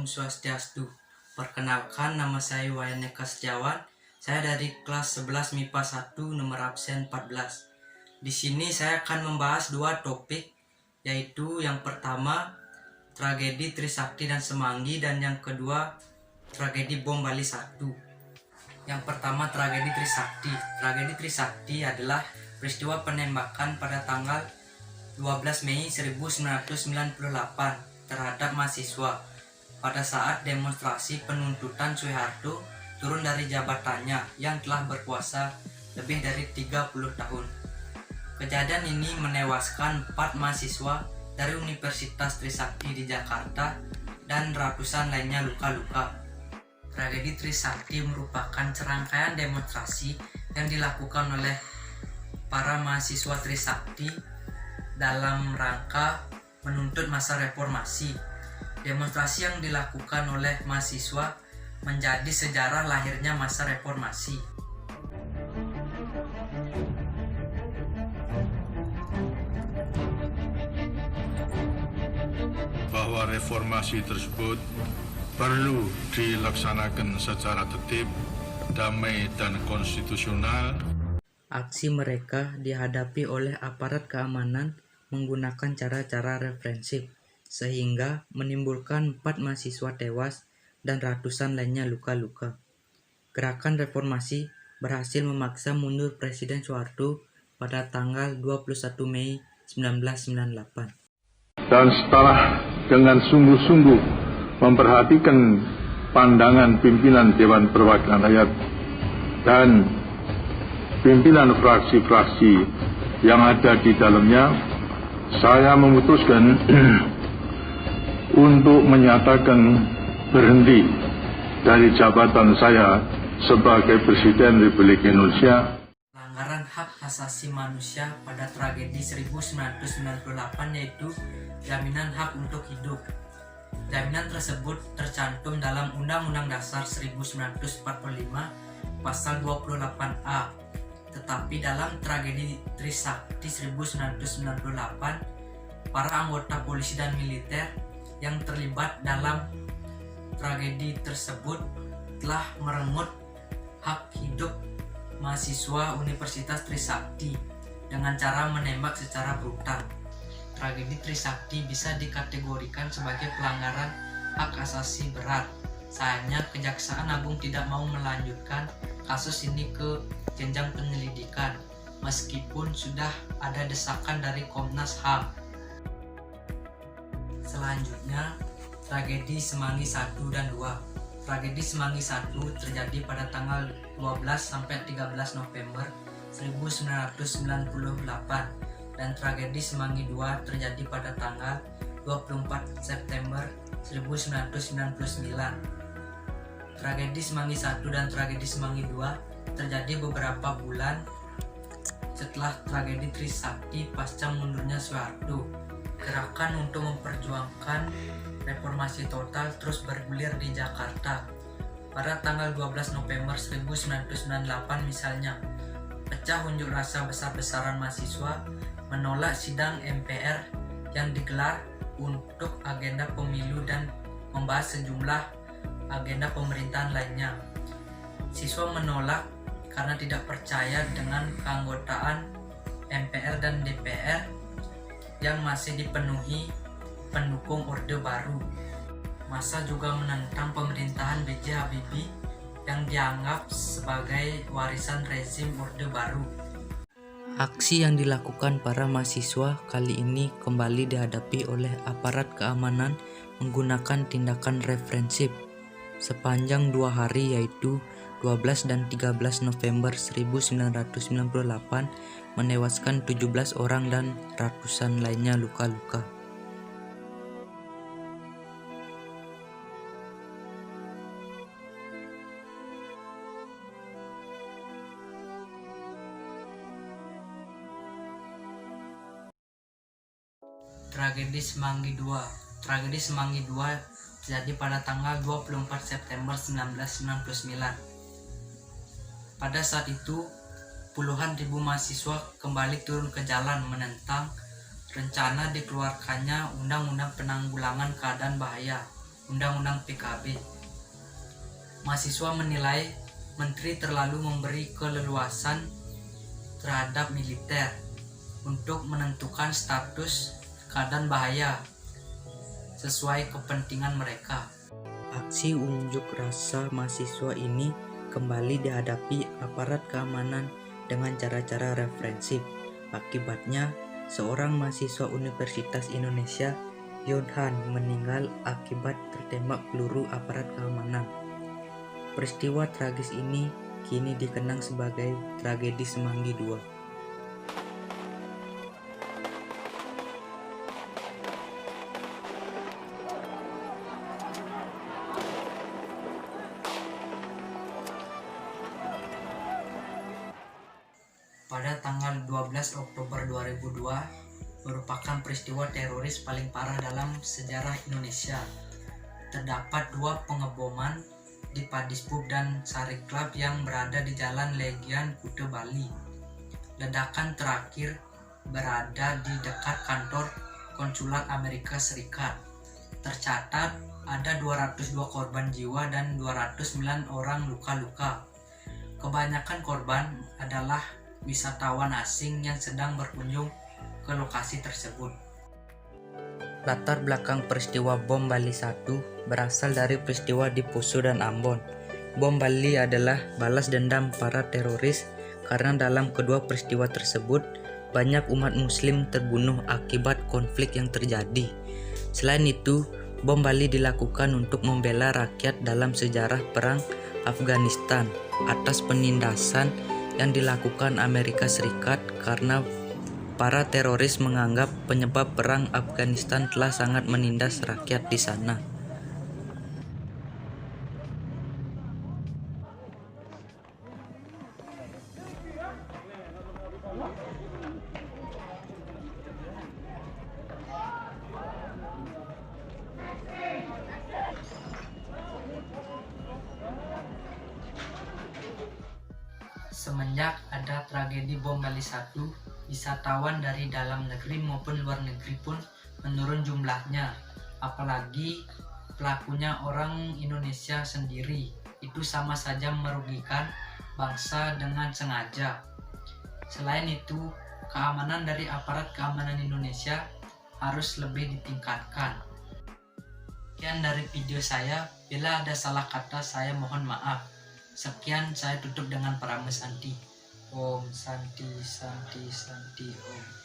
Om Swastiastu. Perkenalkan, nama saya Wayan Eka Setiawan. Saya dari kelas 11 MIPA 1 nomor absen 14. Di sini saya akan membahas dua topik, yaitu yang pertama tragedi Trisakti dan Semanggi, dan yang kedua tragedi Bom Bali 1. Yang pertama, tragedi Trisakti. Tragedi Trisakti adalah peristiwa penembakan pada tanggal 12 Mei 1998 terhadap mahasiswa pada saat demonstrasi penuntutan Soeharto turun dari jabatannya yang telah berkuasa lebih dari 30 tahun. Kejadian ini menewaskan 4 mahasiswa dari Universitas Trisakti di Jakarta dan ratusan lainnya luka-luka. Tragedi Trisakti merupakan serangkaian demonstrasi yang dilakukan oleh para mahasiswa Trisakti dalam rangka menuntut masa reformasi. Demonstrasi yang dilakukan oleh mahasiswa menjadi sejarah lahirnya masa reformasi. Bahwa reformasi tersebut perlu dilaksanakan secara tertib, damai, dan konstitusional. Aksi mereka dihadapi oleh aparat keamanan menggunakan cara-cara represif, sehingga menimbulkan 4 mahasiswa tewas dan ratusan lainnya luka-luka. Gerakan reformasi berhasil memaksa mundur Presiden Soeharto pada tanggal 21 Mei 1998. Dan setelah dengan sungguh-sungguh memperhatikan pandangan pimpinan Dewan Perwakilan Rakyat dan pimpinan fraksi-fraksi yang ada di dalamnya, saya memutuskan untuk menyatakan berhenti dari jabatan saya sebagai Presiden Republik Indonesia. Pelanggaran hak asasi manusia pada tragedi 1998 yaitu jaminan hak untuk hidup. Jaminan tersebut tercantum dalam Undang-Undang Dasar 1945 pasal 28A. Tetapi dalam tragedi Trisakti 1998, para anggota polisi dan militer yang terlibat dalam tragedi tersebut telah merenggut hak hidup mahasiswa Universitas Trisakti dengan cara menembak secara brutal. Tragedi Trisakti bisa dikategorikan sebagai pelanggaran hak asasi berat. Sayangnya Kejaksaan Agung tidak mau melanjutkan kasus ini ke jenjang penyelidikan, meskipun sudah ada desakan dari Komnas HAM. Selanjutnya, tragedi Semanggi 1 dan 2. Tragedi Semanggi 1 terjadi pada tanggal 12 sampai 13 November 1998 dan tragedi Semanggi 2 terjadi pada tanggal 24 September 1999. Tragedi Semanggi 1 dan tragedi Semanggi 2 terjadi beberapa bulan setelah tragedi Trisakti pasca mundurnya Soeharto. Gerakan untuk memperjuangkan reformasi total terus bergulir di Jakarta. Pada tanggal 12 November 1998 misalnya, pecah unjuk rasa besar-besaran mahasiswa menolak sidang MPR yang digelar untuk agenda pemilu dan membahas sejumlah agenda pemerintahan lainnya. Siswa menolak karena tidak percaya dengan keanggotaan MPR dan DPR yang masih dipenuhi pendukung Orde Baru. Massa juga menentang pemerintahan B.J. Habibie yang dianggap sebagai warisan rezim Orde Baru. Aksi yang dilakukan para mahasiswa kali ini kembali dihadapi oleh aparat keamanan menggunakan tindakan represif sepanjang 2 hari, yaitu 12 dan 13 November 1998, menewaskan 17 orang dan ratusan lainnya luka-luka. Tragedi Semanggi 2. Tragedi Semanggi 2 terjadi pada tanggal 24 September 1999. Pada saat itu, puluhan ribu mahasiswa kembali turun ke jalan menentang rencana dikeluarkannya Undang-Undang Penanggulangan Keadaan Bahaya Undang-Undang PKB. Mahasiswa menilai menteri terlalu memberi keleluasan terhadap militer untuk menentukan status keadaan bahaya sesuai kepentingan mereka. Aksi unjuk rasa mahasiswa ini kembali dihadapi aparat keamanan dengan cara-cara represif. Akibatnya, seorang mahasiswa Universitas Indonesia, Yonhan, meninggal akibat tertembak peluru aparat keamanan. Peristiwa tragis ini kini dikenang sebagai tragedi Semanggi II. Pada tanggal 12 Oktober 2002 merupakan peristiwa teroris paling parah dalam sejarah Indonesia. Terdapat 2 pengeboman di Padisbub dan Sari Club yang berada di Jalan Legian, Kuta, Bali. Ledakan terakhir berada di dekat kantor Konsulat Amerika Serikat. Tercatat ada 202 korban jiwa dan 209 orang luka-luka. Kebanyakan korban adalah wisatawan asing yang sedang berkunjung ke lokasi tersebut. Latar belakang peristiwa bom Bali 1 berasal dari peristiwa di Poso dan Ambon. Bom Bali adalah balas dendam para teroris karena dalam kedua peristiwa tersebut banyak umat muslim terbunuh akibat konflik yang terjadi. Selain itu, bom Bali dilakukan untuk membela rakyat dalam sejarah perang Afghanistan atas penindasan yang dilakukan Amerika Serikat karena para teroris menganggap penyebab perang Afghanistan telah sangat menindas rakyat di sana. Semenjak ada tragedi bom Bali 1, wisatawan dari dalam negeri maupun luar negeri pun menurun jumlahnya. Apalagi pelakunya orang Indonesia sendiri. Itu sama saja merugikan bangsa dengan sengaja. Selain itu, keamanan dari aparat keamanan Indonesia harus lebih ditingkatkan. Sekian dari video saya. Bila ada salah kata, saya mohon maaf. Sekian, saya tutup dengan Parames Santi. Om Santi Santi Santi Om.